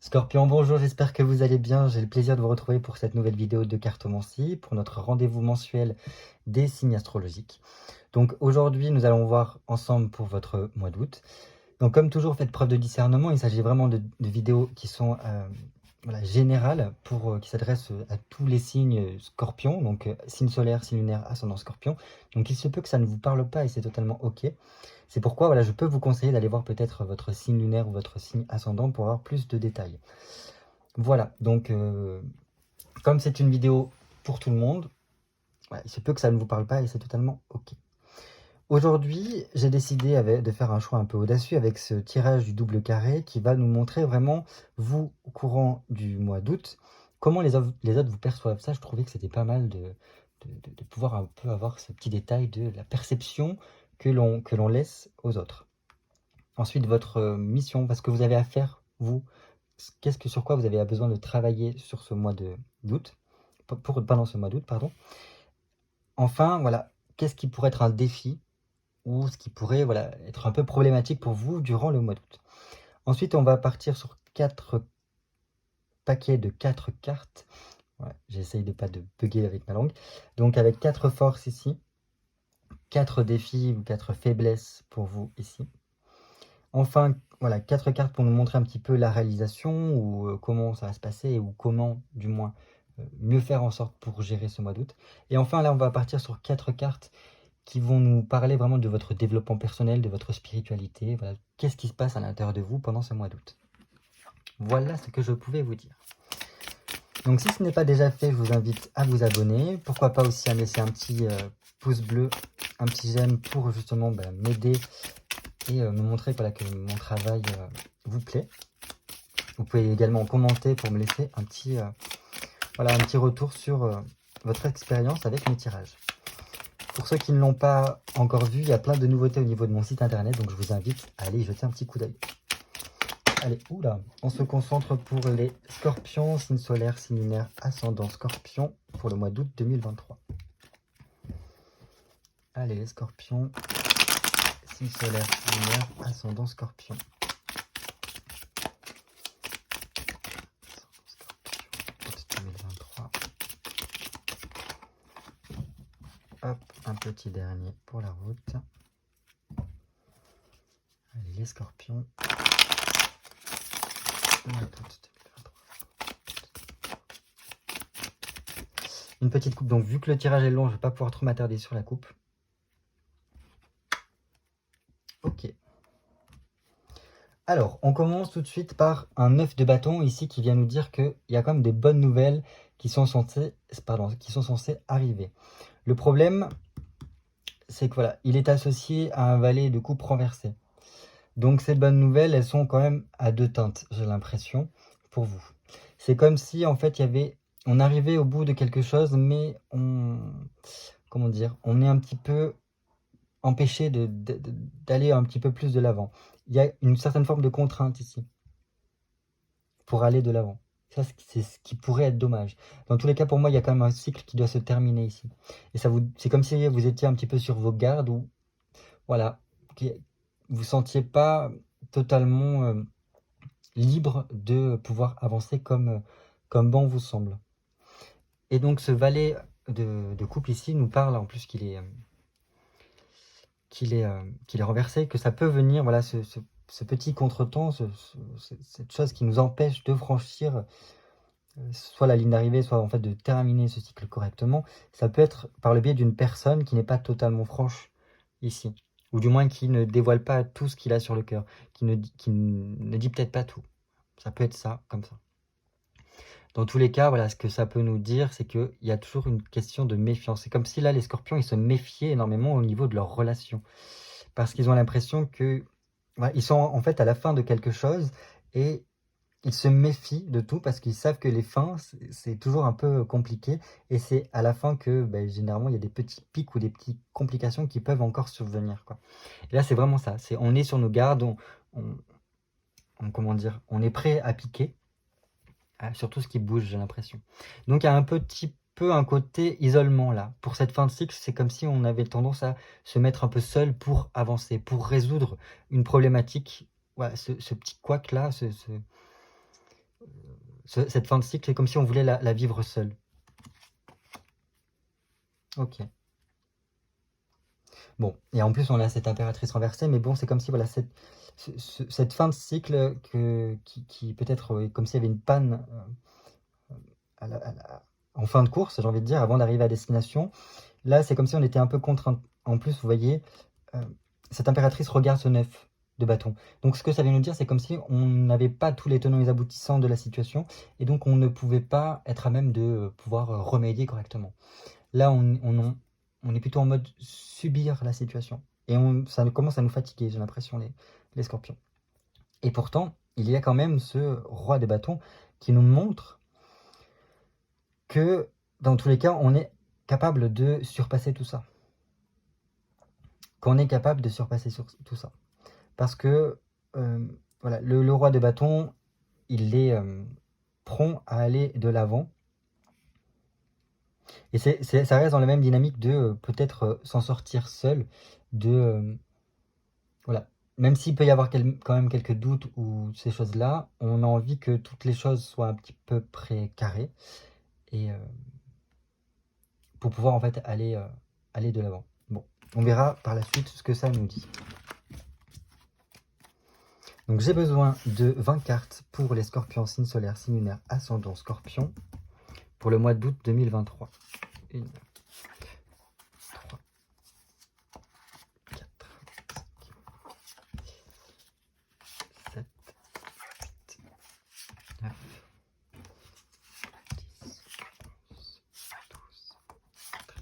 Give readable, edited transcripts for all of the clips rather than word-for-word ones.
Scorpion, bonjour, j'espère que vous allez bien. J'ai le plaisir de vous retrouver pour cette nouvelle vidéo de cartomancie, pour notre rendez-vous mensuel des signes astrologiques. Donc aujourd'hui, nous allons voir ensemble pour votre mois d'août. Donc comme toujours, faites preuve de discernement. Il s'agit vraiment de vidéos qui sont voilà, générales, qui s'adressent à tous les signes scorpions, donc signe solaire, signe lunaire, ascendant scorpion. Donc il se peut que ça ne vous parle pas et c'est totalement ok. C'est pourquoi voilà, je peux vous conseiller d'aller voir peut-être votre signe lunaire ou votre signe ascendant pour avoir plus de détails. Voilà, donc comme c'est une vidéo pour tout le monde, voilà, il se peut que ça ne vous parle pas et c'est totalement ok. Aujourd'hui, j'ai décidé de faire un choix un peu audacieux avec ce tirage du double carré qui va nous montrer vraiment, vous, au courant du mois d'août, comment les autres vous perçoivent. Ça, je trouvais que c'était pas mal de pouvoir un peu avoir ce petit détail de la perception que l'on laisse aux autres. Ensuite, votre mission, ce que vous avez à faire, vous, sur quoi vous avez besoin de travailler sur ce mois d'août, pendant ce mois d'août, pardon. Enfin, voilà, qu'est-ce qui pourrait être un défi ou ce qui pourrait voilà, être un peu problématique pour vous durant le mois d'août. Ensuite, on va partir sur 4 paquets de 4 cartes. Ouais, j'essaye de pas de bugger avec ma langue. Donc avec 4 forces ici, 4 défis ou 4 faiblesses pour vous ici. Enfin, voilà, 4 cartes pour nous montrer un petit peu la réalisation ou comment ça va se passer ou comment, du moins, mieux faire en sorte pour gérer ce mois d'août. Et enfin, là, on va partir sur 4 cartes qui vont nous parler vraiment de votre développement personnel, de votre spiritualité. Voilà, qu'est-ce qui se passe à l'intérieur de vous pendant ce mois d'août. Voilà ce que je pouvais vous dire. Donc si ce n'est pas déjà fait, je vous invite à vous abonner. Pourquoi pas aussi à me laisser un petit pouce bleu, un petit j'aime pour justement m'aider et me montrer voilà, que mon travail vous plaît. Vous pouvez également commenter pour me laisser un petit retour sur votre expérience avec mes tirages. Pour ceux qui ne l'ont pas encore vu, il y a plein de nouveautés au niveau de mon site internet, donc je vous invite à aller y jeter un petit coup d'œil. Allez, oula, on se concentre pour les scorpions, signe solaire, signe lunaire, ascendant scorpion, pour le mois d'août 2023. Allez, les scorpions, signe solaire, signe lunaire, ascendant scorpion. Hop, un petit dernier pour la route. Allez, les scorpions. Une petite coupe, donc vu que le tirage est long, je ne vais pas pouvoir trop m'attarder sur la coupe. Ok. Alors, on commence tout de suite par un 9 de bâton ici qui vient nous dire qu'il y a quand même des bonnes nouvelles qui sont censées arriver. Le problème, c'est que voilà, il est associé à un valet de coupe renversé. Donc ces bonnes nouvelles, elles sont quand même à deux teintes, j'ai l'impression, pour vous. C'est comme si en fait on arrivait au bout de quelque chose, mais comment dire, on est un petit peu empêché d'aller un petit peu plus de l'avant. Il y a une certaine forme de contrainte ici pour aller de l'avant. Ça, c'est ce qui pourrait être dommage. Dans tous les cas, pour moi, il y a quand même un cycle qui doit se terminer ici. Et c'est comme si vous étiez un petit peu sur vos gardes ou voilà, vous sentiez pas totalement libre de pouvoir avancer comme bon vous semble. Et donc ce valet de coupe ici nous parle en plus qu'il est renversé, que ça peut venir, voilà, ce petit contretemps, cette chose qui nous empêche de franchir soit la ligne d'arrivée, soit en fait de terminer ce cycle correctement. Ça peut être par le biais d'une personne qui n'est pas totalement franche ici, ou du moins qui ne dévoile pas tout ce qu'il a sur le cœur, qui ne dit peut-être pas tout. Ça peut être ça, comme ça. Dans tous les cas, voilà, ce que ça peut nous dire, c'est qu'il y a toujours une question de méfiance. C'est comme si là, les scorpions, ils se méfiaient énormément au niveau de leurs relations. Parce qu'ils ont l'impression que voilà, ils sont en fait à la fin de quelque chose et ils se méfient de tout parce qu'ils savent que les fins, c'est toujours un peu compliqué. Et c'est à la fin que généralement, il y a des petits pics ou des petites complications qui peuvent encore survenir, quoi. Et là, c'est vraiment ça. On est sur nos gardes, comment dire, on est prêt à piquer. Sur tout ce qui bouge, j'ai l'impression. Donc il y a un petit peu un côté isolement là. Pour cette fin de cycle, c'est comme si on avait tendance à se mettre un peu seul pour avancer, pour résoudre une problématique. Voilà, ce petit couac là, cette fin de cycle, c'est comme si on voulait la vivre seule. Ok. Bon, et en plus, on a cette impératrice renversée, mais bon, c'est comme si, voilà, cette fin de cycle qui peut-être, comme s'il y avait une panne en fin de course, j'ai envie de dire, avant d'arriver à destination. Là, c'est comme si on était un peu contraint. En plus, vous voyez, cette impératrice regarde ce 9 de bâton. Donc, ce que ça vient nous dire, c'est comme si on n'avait pas tous les tenants et les aboutissants de la situation, et donc on ne pouvait pas être à même de pouvoir remédier correctement. Là, on est plutôt en mode subir la situation. Et ça commence à nous fatiguer, j'ai l'impression, les scorpions. Et pourtant, il y a quand même ce roi des bâtons qui nous montre que, dans tous les cas, on est capable de surpasser tout ça. Qu'on est capable de surpasser tout ça. Parce que, voilà, le roi des bâtons, il est prompt à aller de l'avant. Et ça reste dans la même dynamique de peut-être s'en sortir seul, de voilà. Même s'il peut y avoir quand même quelques doutes ou ces choses-là, on a envie que toutes les choses soient un petit peu près carrées et pour pouvoir en fait aller de l'avant. Bon, on verra par la suite ce que ça nous dit. Donc j'ai besoin de 20 cartes pour les scorpions, signe solaire, signe lunaire, ascendant scorpion pour le mois d'août 2023. 1, 3, 4, 5, 7, 8, 9, 10, 11, 12, 13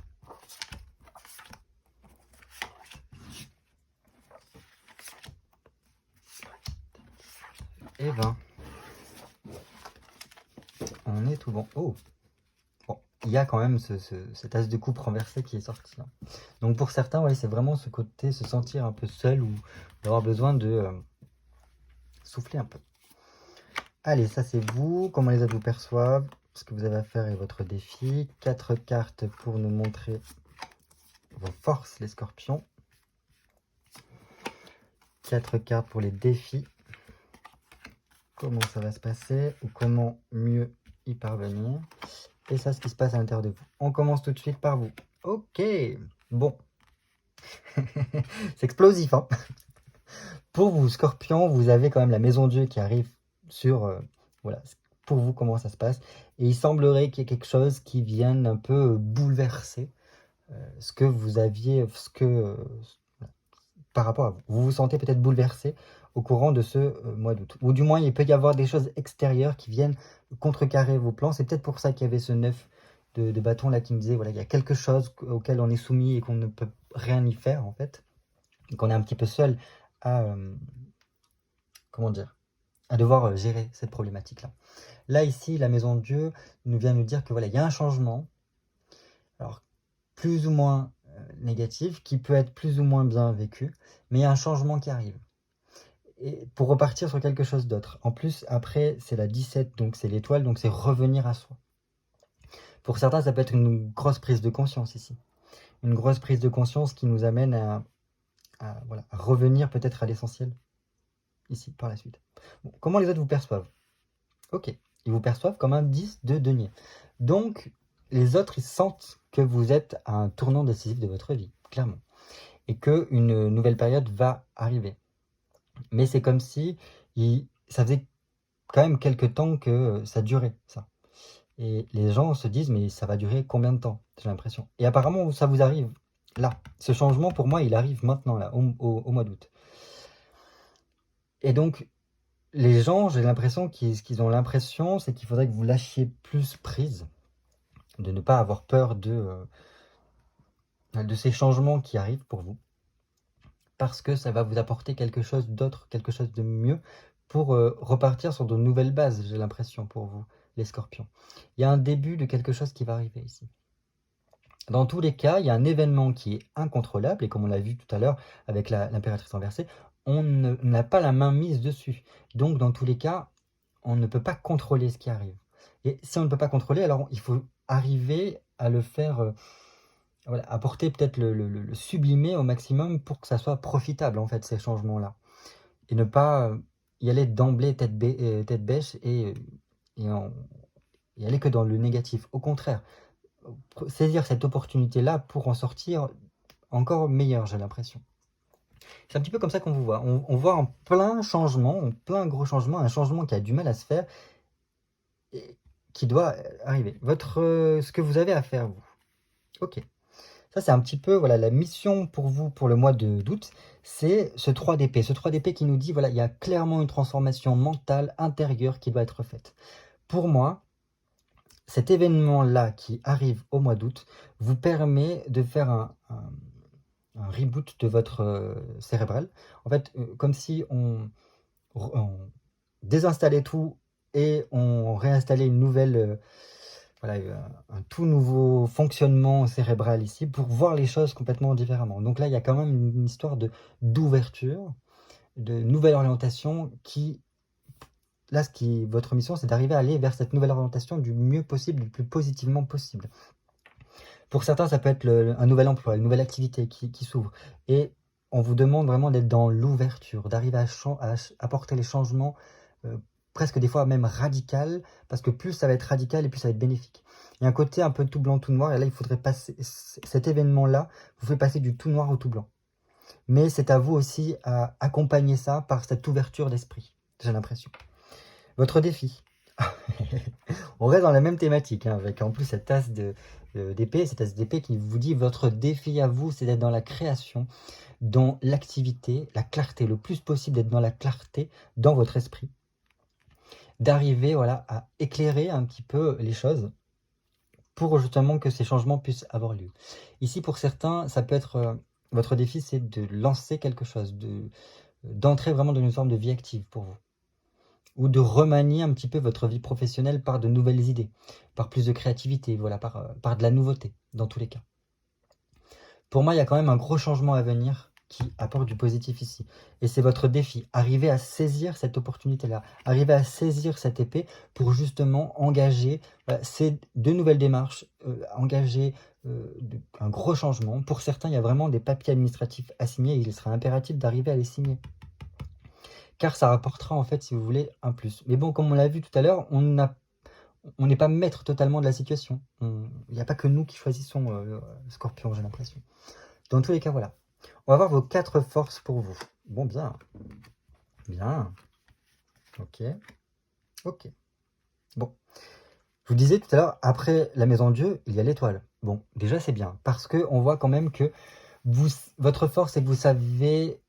et 20. On est tout bon. Oh! Il y a quand même cet as de coupe renversé qui est sorti. Hein. Donc pour certains, ouais, c'est vraiment ce côté, se sentir un peu seul ou d'avoir besoin de souffler un peu. Allez, ça c'est vous. Comment les autres vous perçoivent, ce que vous avez à faire et votre défi. 4 cartes pour nous montrer vos forces, les scorpions. 4 cartes pour les défis. Comment ça va se passer ou comment mieux y parvenir. Et ça, ce qui se passe à l'intérieur de vous. On commence tout de suite par vous. Ok, bon. C'est explosif, hein. Pour vous, Scorpion, vous avez quand même la maison Dieu qui arrive sur... voilà, pour vous, comment ça se passe. Et il semblerait qu'il y ait quelque chose qui vienne un peu bouleverser ce que vous aviez... par rapport à vous. Vous vous sentez peut-être bouleversé au courant de ce mois d'août. Ou du moins, il peut y avoir des choses extérieures qui viennent contrecarrer vos plans. C'est peut-être pour ça qu'il y avait ce 9 de bâton là qui me disait, voilà, il y a quelque chose auquel on est soumis et qu'on ne peut rien y faire en fait. Et qu'on est un petit peu seul à, comment dire, à devoir gérer cette problématique-là. Là, ici, la maison de Dieu nous vient nous dire que voilà, il y a un changement, alors plus ou moins négatif, qui peut être plus ou moins bien vécu, mais il y a un changement qui arrive. Et pour repartir sur quelque chose d'autre. En plus, après, c'est la 17, donc c'est l'étoile, donc c'est revenir à soi. Pour certains, ça peut être une grosse prise de conscience ici. Une grosse prise de conscience qui nous amène voilà, à revenir peut-être à l'essentiel, ici, par la suite. Bon, comment les autres vous perçoivent? Ok, ils vous perçoivent comme un 10 de denier. Donc, les autres, ils sentent que vous êtes à un tournant décisif de votre vie, clairement. Et qu'une nouvelle période va arriver. Mais c'est comme si ça faisait quand même quelques temps que ça durait, ça. Et les gens se disent, mais ça va durer combien de temps? J'ai l'impression. Et apparemment, ça vous arrive là. Ce changement, pour moi, il arrive maintenant, là, au mois d'août. Et donc, les gens, j'ai l'impression ce qu'ils ont l'impression, c'est qu'il faudrait que vous lâchiez plus prise, de ne pas avoir peur de ces changements qui arrivent pour vous, parce que ça va vous apporter quelque chose d'autre, quelque chose de mieux, pour repartir sur de nouvelles bases, j'ai l'impression, pour vous, les scorpions. Il y a un début de quelque chose qui va arriver ici. Dans tous les cas, il y a un événement qui est incontrôlable, et comme on l'a vu tout à l'heure avec l'impératrice renversée, on n'a pas la main mise dessus. Donc, dans tous les cas, on ne peut pas contrôler ce qui arrive. Et si on ne peut pas contrôler, alors il faut arriver à le faire, voilà, apporter peut-être le sublimer au maximum pour que ça soit profitable, en fait, ces changements-là. Et ne pas y aller d'emblée tête bêche et et aller que dans le négatif. Au contraire, saisir cette opportunité-là pour en sortir encore meilleur, j'ai l'impression. C'est un petit peu comme ça qu'on vous voit. On voit en plein changement, en plein gros changement, un changement qui a du mal à se faire et qui doit arriver. Ce que vous avez à faire, vous. Ok. Ça, c'est un petit peu voilà, la mission pour vous pour le mois d'août. C'est ce 3 d'épée. Ce 3 d'épée qui nous dit, voilà, il y a clairement une transformation mentale, intérieure qui doit être faite. Pour moi, cet événement-là qui arrive au mois d'août vous permet de faire un reboot de votre cérébral. En fait, comme si on désinstallait tout et on réinstallait une nouvelle, voilà, un tout nouveau fonctionnement cérébral ici pour voir les choses complètement différemment. Donc là, il y a quand même une histoire d'ouverture, de nouvelle orientation qui... Là, votre mission, c'est d'arriver à aller vers cette nouvelle orientation du mieux possible, du plus positivement possible. Pour certains, ça peut être un nouvel emploi, une nouvelle activité qui s'ouvre. Et on vous demande vraiment d'être dans l'ouverture, d'arriver à apporter les changements, presque des fois même radical, parce que plus ça va être radical et plus ça va être bénéfique. Il y a un côté un peu tout blanc, tout noir, et là, il faudrait passer... Cet événement-là vous fait passer du tout noir au tout blanc. Mais c'est à vous aussi à accompagner ça par cette ouverture d'esprit, j'ai l'impression. Votre défi. On reste dans la même thématique, hein, avec en plus cette tasse d'épée, cette tasse d'épée qui vous dit votre défi à vous, c'est d'être dans la création, dans l'activité, la clarté, le plus possible d'être dans la clarté dans votre esprit, d'arriver voilà, à éclairer un petit peu les choses pour justement que ces changements puissent avoir lieu. Ici, pour certains, ça peut être, votre défi, c'est de lancer quelque chose, d'entrer vraiment dans une forme de vie active pour vous. Ou de remanier un petit peu votre vie professionnelle par de nouvelles idées, par plus de créativité, voilà, par de la nouveauté, dans tous les cas. Pour moi, il y a quand même un gros changement à venir qui apporte du positif ici. Et c'est votre défi, arriver à saisir cette opportunité-là, arriver à saisir cette épée pour justement engager ces de nouvelles démarches, engager un gros changement. Pour certains, il y a vraiment des papiers administratifs à signer et il sera impératif d'arriver à les signer. Car ça rapportera en fait, si vous voulez, un plus. Mais bon, comme on l'a vu tout à l'heure, on n'est pas maître totalement de la situation. Il n'y a pas que nous qui choisissons le Scorpion, j'ai l'impression. Dans tous les cas, voilà. On va voir vos 4 forces pour vous. Bon, bien. Bien. Ok. Ok. Bon. Je vous disais tout à l'heure, après la maison de Dieu, il y a l'étoile. Bon, déjà, c'est bien. Parce qu'on voit quand même que votre force, c'est que vous savez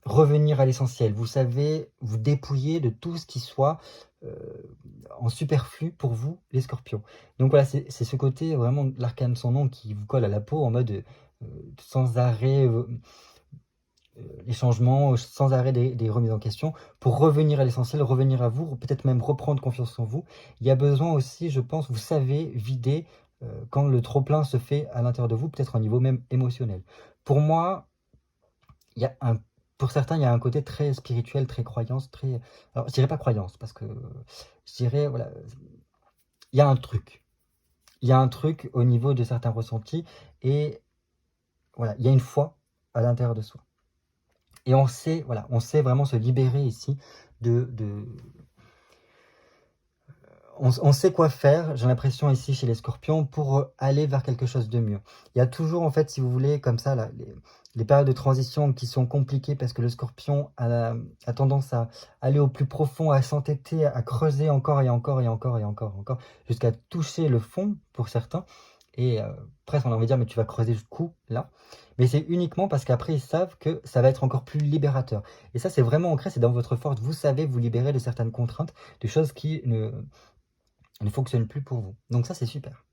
revenir à l'essentiel. Vous savez vous dépouiller de tout ce qui soit en superflu pour vous, les scorpions. Donc voilà, c'est ce côté vraiment de l'arcane son nom qui vous colle à la peau en mode sans arrêt les changements, sans arrêt des remises en question, pour revenir à l'essentiel, revenir à vous, peut-être même reprendre confiance en vous. Il y a besoin aussi, je pense, vous savez vider quand le trop-plein se fait à l'intérieur de vous, peut-être au niveau même émotionnel. Pour moi, il y a pour certains, il y a un côté très spirituel, très croyance, très... Alors, je dirais pas croyance, parce que je dirais, voilà, il y a un truc. Il y a un truc au niveau de certains ressentis, et voilà, il y a une foi à l'intérieur de soi. Et on sait, voilà, on sait vraiment se libérer ici on sait quoi faire, j'ai l'impression ici chez les scorpions, pour aller vers quelque chose de mieux. Il y a toujours en fait, si vous voulez, comme ça, là, les périodes de transition qui sont compliquées parce que le scorpion a tendance à aller au plus profond, à s'entêter, à creuser encore et encore et encore et encore, encore, jusqu'à toucher le fond pour certains. Et presque on a envie de dire, mais tu vas creuser jusqu'où là? Mais c'est uniquement parce qu'après ils savent que ça va être encore plus libérateur. Et ça c'est vraiment ancré, c'est dans votre force. Vous savez vous libérer de certaines contraintes, de choses qui ne fonctionnent plus pour vous. Donc ça c'est super.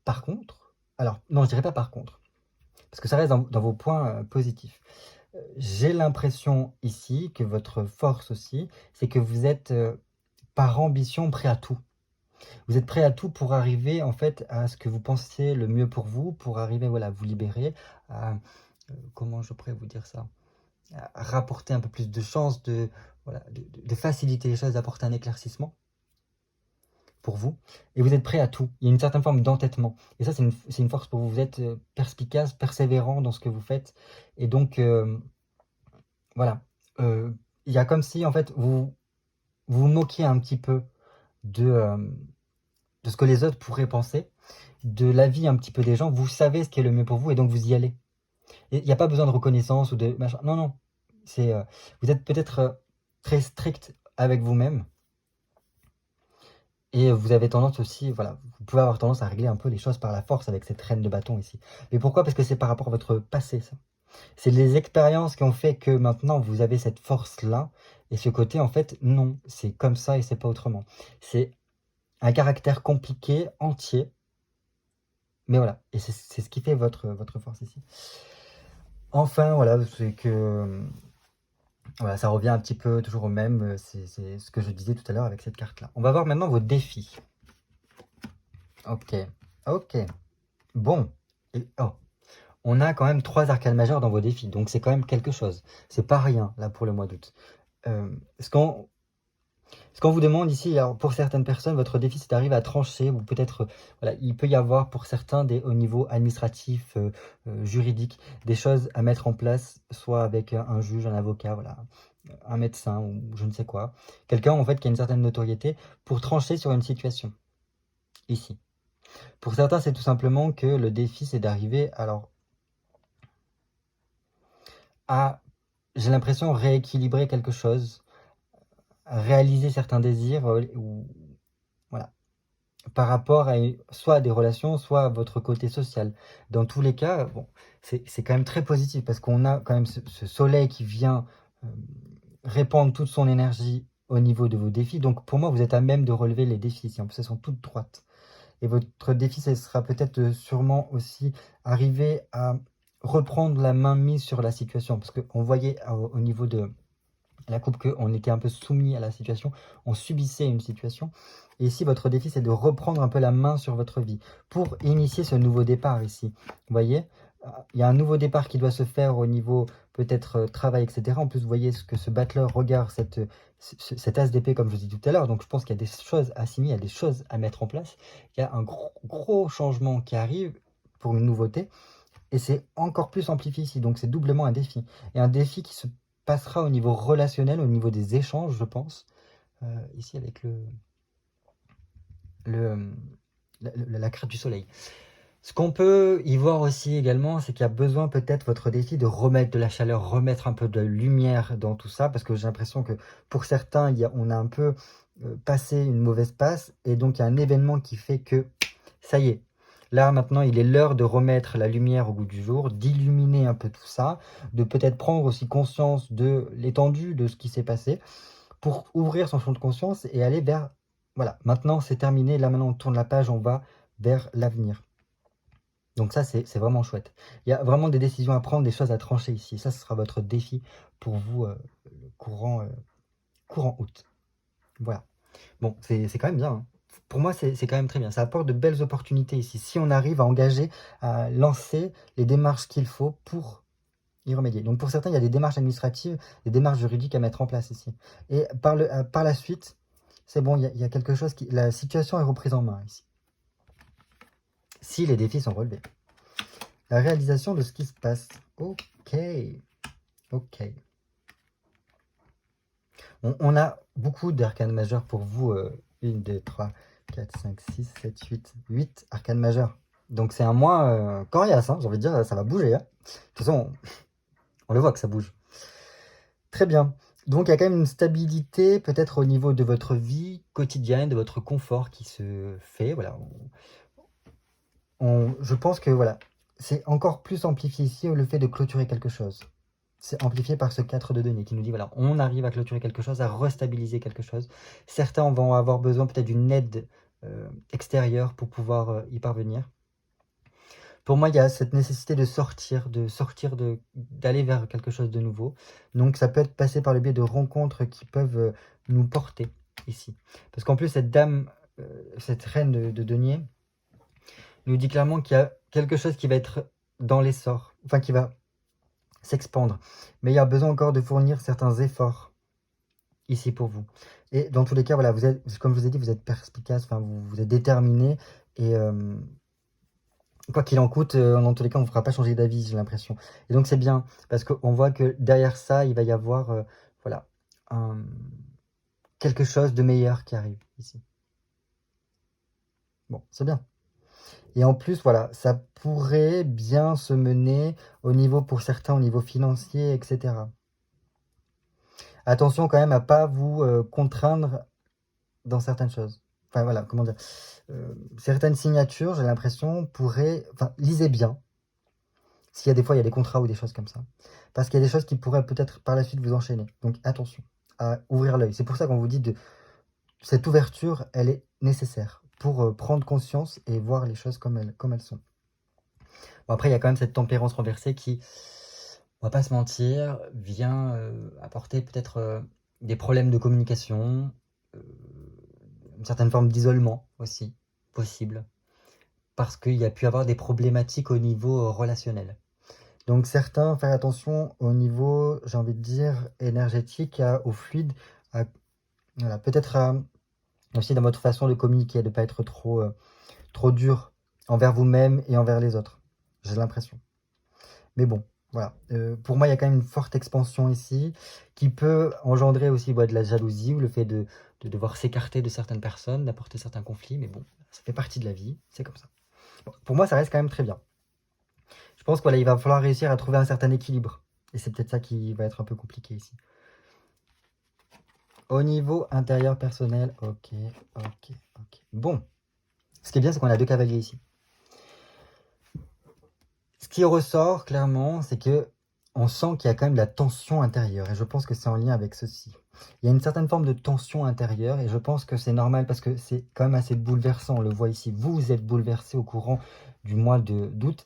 Par contre, alors non je dirais pas par contre, parce que ça reste dans vos points positifs. J'ai l'impression ici que votre force aussi, c'est que vous êtes par ambition prêt à tout. Vous êtes prêt à tout pour arriver en fait à ce que vous pensez le mieux pour vous, pour arriver voilà, à vous libérer, à, comment je pourrais vous dire ça, à rapporter un peu plus de chance, voilà, de faciliter les choses, d'apporter un éclaircissement pour vous. Et vous êtes prêt à tout. Il y a une certaine forme d'entêtement. Et ça, c'est une force pour vous. Vous êtes perspicace, persévérant dans ce que vous faites. Et donc, voilà. Il y a comme si, en fait, vous vous moquiez un petit peu de ce que les autres pourraient penser, de l'avis un petit peu des gens. Vous savez ce qui est le mieux pour vous et donc vous y allez. Il n'y a pas besoin de reconnaissance ou de machin. Non, non. Vous êtes peut-être très strict avec vous-même. Et vous avez tendance aussi, voilà, vous pouvez avoir tendance à régler un peu les choses par la force avec cette reine de bâton ici. Mais pourquoi? Parce que c'est par rapport à votre passé, ça. C'est les expériences qui ont fait que maintenant vous avez cette force-là. Et ce côté, en fait, non, c'est comme ça et c'est pas autrement. C'est un caractère compliqué, entier. Mais voilà, et c'est ce qui fait votre force ici. Enfin, voilà, c'est que voilà, ça revient un petit peu toujours au même. C'est ce que je disais tout à l'heure avec cette carte-là. On va voir maintenant vos défis. Ok, ok. Bon. Et, oh. On a quand même 3 arcanes majeures dans vos défis, donc c'est quand même quelque chose. C'est pas rien, là, pour le mois d'août. Ce qu'on vous demande ici, alors pour certaines personnes, votre défi c'est d'arriver à trancher, ou peut-être, voilà, il peut y avoir pour certains au niveau administratif, juridique, des choses à mettre en place, soit avec un juge, un avocat, voilà, un médecin ou je ne sais quoi. Quelqu'un en fait qui a une certaine notoriété pour trancher sur une situation, ici. Pour certains, c'est tout simplement que le défi c'est d'arriver, alors, à, j'ai l'impression, rééquilibrer quelque chose, réaliser certains désirs, ou voilà, par rapport à soit à des relations, soit à votre côté social. Dans tous les cas, bon, c'est quand même très positif parce qu'on a quand même ce soleil qui vient répandre toute son énergie au niveau de vos défis. Donc pour moi, vous êtes à même de relever les défis ici. En plus, elles sont toutes droites. Et votre défi, ce sera peut-être sûrement aussi arriver à reprendre la main mise sur la situation. Parce qu'on voyait au niveau de la coupe qu'on était un peu soumis à la situation, on subissait une situation. Et ici, votre défi, c'est de reprendre un peu la main sur votre vie pour initier ce nouveau départ ici. Vous voyez, il y a un nouveau départ qui doit se faire au niveau peut-être travail, etc. En plus, vous voyez ce que ce battleur regarde, cet as d'épée, comme je vous dis tout à l'heure. Donc, je pense qu'il y a des choses à signer, il y a des choses à mettre en place. Il y a un gros changement qui arrive pour une nouveauté. Et c'est encore plus amplifié ici. Donc, c'est doublement un défi. Et un défi qui se passera au niveau relationnel, au niveau des échanges, je pense. Ici, avec la carte du soleil. Ce qu'on peut y voir aussi également, c'est qu'il y a besoin peut-être votre défi de remettre de la chaleur, remettre un peu de lumière dans tout ça, parce que j'ai l'impression que pour certains, on a un peu passé une mauvaise passe, et donc il y a un événement qui fait que, ça y est, là maintenant il est l'heure de remettre la lumière au goût du jour, d'illuminer un peu tout ça, de peut-être prendre aussi conscience de l'étendue de ce qui s'est passé, pour ouvrir son champ de conscience et aller vers, voilà, maintenant c'est terminé, là maintenant on tourne la page, on va vers l'avenir. Donc ça, c'est vraiment chouette. Il y a vraiment des décisions à prendre, des choses à trancher ici. Ça, ce sera votre défi pour vous le courant août. Voilà. Bon, c'est quand même bien, hein. Pour moi, c'est quand même très bien. Ça apporte de belles opportunités ici. Si on arrive à engager, à lancer les démarches qu'il faut pour y remédier. Donc pour certains, il y a des démarches administratives, des démarches juridiques à mettre en place ici. Et par la suite, c'est bon, il y a quelque chose qui... La situation est reprise en main ici. Si les défis sont relevés. La réalisation de ce qui se passe. Ok. Ok. On a beaucoup d'arcanes majeures pour vous. 1, 2, 3, 4, 5, 6, 7, 8 arcanes majeures. Donc c'est un mois coriace, hein, j'ai envie de dire, ça va bouger. Hein. De toute façon, on le voit que ça bouge. Très bien. Donc il y a quand même une stabilité peut-être au niveau de votre vie quotidienne, de votre confort qui se fait. Voilà. Je pense que voilà, c'est encore plus amplifié ici le fait de clôturer quelque chose. C'est amplifié par ce 4 de denier qui nous dit, voilà, on arrive à clôturer quelque chose, à restabiliser quelque chose. Certains vont avoir besoin peut-être d'une aide extérieure pour pouvoir y parvenir. Pour moi, il y a cette nécessité de sortir, d'aller vers quelque chose de nouveau. Donc ça peut être passé par le biais de rencontres qui peuvent nous porter ici. Parce qu'en plus, cette dame, cette reine de denier, nous dit clairement qu'il y a quelque chose qui va être dans l'essor, enfin qui va s'expandre. Mais il y a besoin encore de fournir certains efforts ici pour vous. Et dans tous les cas, voilà, vous êtes, comme je vous ai dit, vous êtes perspicace, enfin, vous êtes déterminé. Et quoi qu'il en coûte, dans tous les cas, on ne fera pas changer d'avis, j'ai l'impression. Et donc c'est bien, parce qu'on voit que derrière ça, il va y avoir voilà, quelque chose de meilleur qui arrive ici. Bon, c'est bien. Et en plus, voilà, ça pourrait bien se mener au niveau, pour certains, au niveau financier, etc. Attention quand même à pas vous contraindre dans certaines choses. Enfin voilà, comment dire. Certaines signatures, j'ai l'impression, pourraient... Enfin, lisez bien. S'il y a des fois, il y a des contrats ou des choses comme ça. Parce qu'il y a des choses qui pourraient peut-être par la suite vous enchaîner. Donc attention à ouvrir l'œil. C'est pour ça qu'on vous dit de... Cette ouverture, elle est nécessaire pour prendre conscience et voir les choses comme elles sont. Bon, après, il y a quand même cette tempérance renversée qui, on va pas se mentir, vient apporter peut-être des problèmes de communication, une certaine forme d'isolement aussi, possible, parce qu'il y a pu avoir des problématiques au niveau relationnel. Donc certains, faire attention au niveau, j'ai envie de dire, énergétique, au fluide, voilà, peut-être aussi dans votre façon de communiquer, de ne pas être trop dur envers vous-même et envers les autres, j'ai l'impression. Mais bon, voilà. Pour moi, il y a quand même une forte expansion ici qui peut engendrer aussi de la jalousie ou le fait de devoir s'écarter de certaines personnes, d'apporter certains conflits. Mais bon, ça fait partie de la vie, c'est comme ça. Bon, pour moi, ça reste quand même très bien. Je pense qu'il va falloir réussir à trouver un certain équilibre. Et c'est peut-être ça qui va être un peu compliqué ici. Au niveau intérieur personnel, ok. Bon, ce qui est bien, c'est qu'on a 2 cavaliers ici. Ce qui ressort clairement, c'est que on sent qu'il y a quand même de la tension intérieure. Et je pense que c'est en lien avec ceci. Il y a une certaine forme de tension intérieure et je pense que c'est normal parce que c'est quand même assez bouleversant. On le voit ici. Vous êtes bouleversé au courant du mois d'août.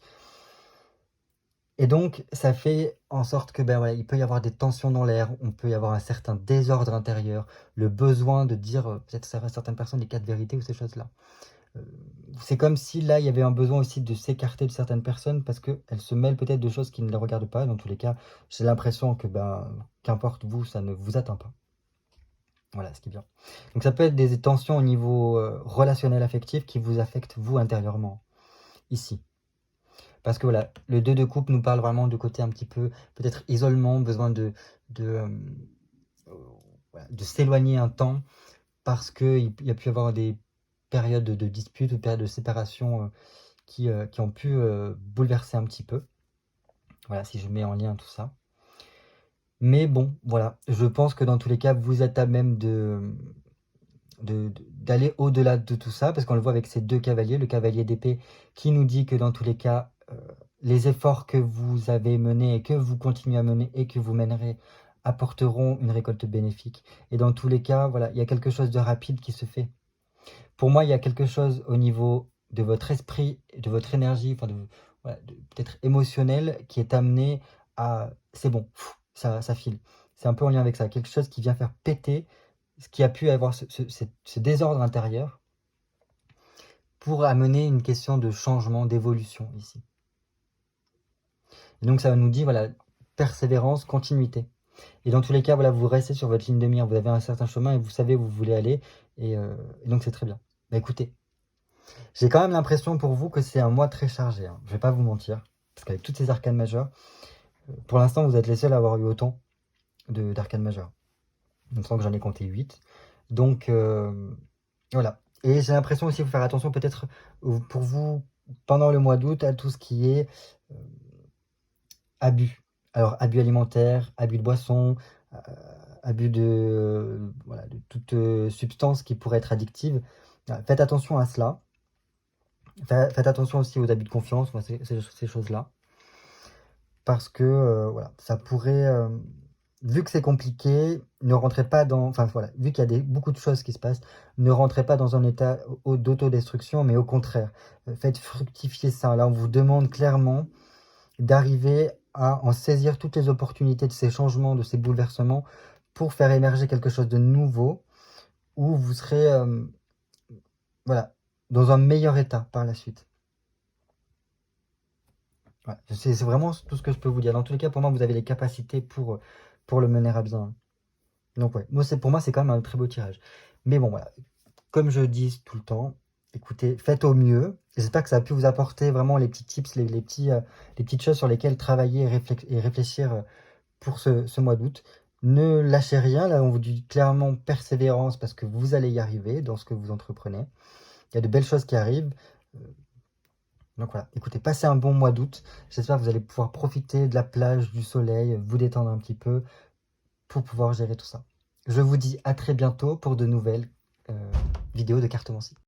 Et donc, ça fait en sorte que voilà, il peut y avoir des tensions dans l'air, on peut y avoir un certain désordre intérieur, le besoin de dire, peut-être certaines personnes, les 4 vérités ou ces choses-là. C'est comme si là, il y avait un besoin aussi de s'écarter de certaines personnes parce qu'elles se mêlent peut-être de choses qui ne les regardent pas. Dans tous les cas, j'ai l'impression que, qu'importe vous, ça ne vous atteint pas. Voilà, ce qui est bien. Donc ça peut être des tensions au niveau relationnel affectif qui vous affectent vous intérieurement, ici. Parce que voilà, le 2 de coupe nous parle vraiment de côté un petit peu, peut-être isolement, besoin de s'éloigner un temps, parce qu'il y a pu y avoir des périodes de dispute ou périodes de séparation qui ont pu bouleverser un petit peu. Voilà, si je mets en lien tout ça. Mais bon, voilà, je pense que dans tous les cas, vous êtes à même d'aller au-delà de tout ça, parce qu'on le voit avec ces 2 cavaliers, le cavalier d'épée qui nous dit que dans tous les cas, les efforts que vous avez menés et que vous continuez à mener et que vous mènerez apporteront une récolte bénéfique. Et dans tous les cas, voilà, il y a quelque chose de rapide qui se fait. Pour moi, il y a quelque chose au niveau de votre esprit, de votre énergie, enfin peut-être émotionnel, qui est amené à... C'est bon, ça file. C'est un peu en lien avec ça. Quelque chose qui vient faire péter ce qui a pu avoir ce désordre intérieur pour amener une question de changement, d'évolution ici. Et donc ça nous dit, voilà, persévérance, continuité. Et dans tous les cas, voilà, vous restez sur votre ligne de mire, vous avez un certain chemin et vous savez où vous voulez aller. Et donc c'est très bien. Écoutez, j'ai quand même l'impression pour vous que c'est un mois très chargé. Hein. Je ne vais pas vous mentir. Parce qu'avec toutes ces arcanes majeures, pour l'instant, vous êtes les seuls à avoir eu autant d'arcanes majeures. Il me semble que j'en ai compté 8. Donc, voilà. Et j'ai l'impression aussi, il faut faire attention peut-être pour vous, pendant le mois d'août, à tout ce qui est abus. Alors, abus alimentaire, abus de boisson, abus de toute substance qui pourrait être addictive. Faites attention à cela. Faites attention aussi aux abus de confiance, ces choses-là. Parce que voilà, ça pourrait, vu que c'est compliqué, ne rentrez pas dans... Enfin voilà, vu qu'il y a beaucoup de choses qui se passent, ne rentrez pas dans un état d'autodestruction, mais au contraire, faites fructifier ça. Là, on vous demande clairement d'arriver à en saisir toutes les opportunités de ces changements, de ces bouleversements, pour faire émerger quelque chose de nouveau, où vous serez voilà, dans un meilleur état par la suite. Ouais, c'est vraiment tout ce que je peux vous dire. Dans tous les cas, pour moi, vous avez les capacités pour le mener à bien. Donc ouais, pour moi, c'est quand même un très beau tirage. Mais bon, voilà, comme je dis tout le temps, écoutez, faites au mieux. J'espère que ça a pu vous apporter vraiment les petits tips, les petites choses sur lesquelles travailler et réfléchir pour ce mois d'août. Ne lâchez rien, là on vous dit clairement persévérance parce que vous allez y arriver dans ce que vous entreprenez. Il y a de belles choses qui arrivent. Donc voilà, écoutez, passez un bon mois d'août. J'espère que vous allez pouvoir profiter de la plage, du soleil, vous détendre un petit peu pour pouvoir gérer tout ça. Je vous dis à très bientôt pour de nouvelles vidéos de cartomancie.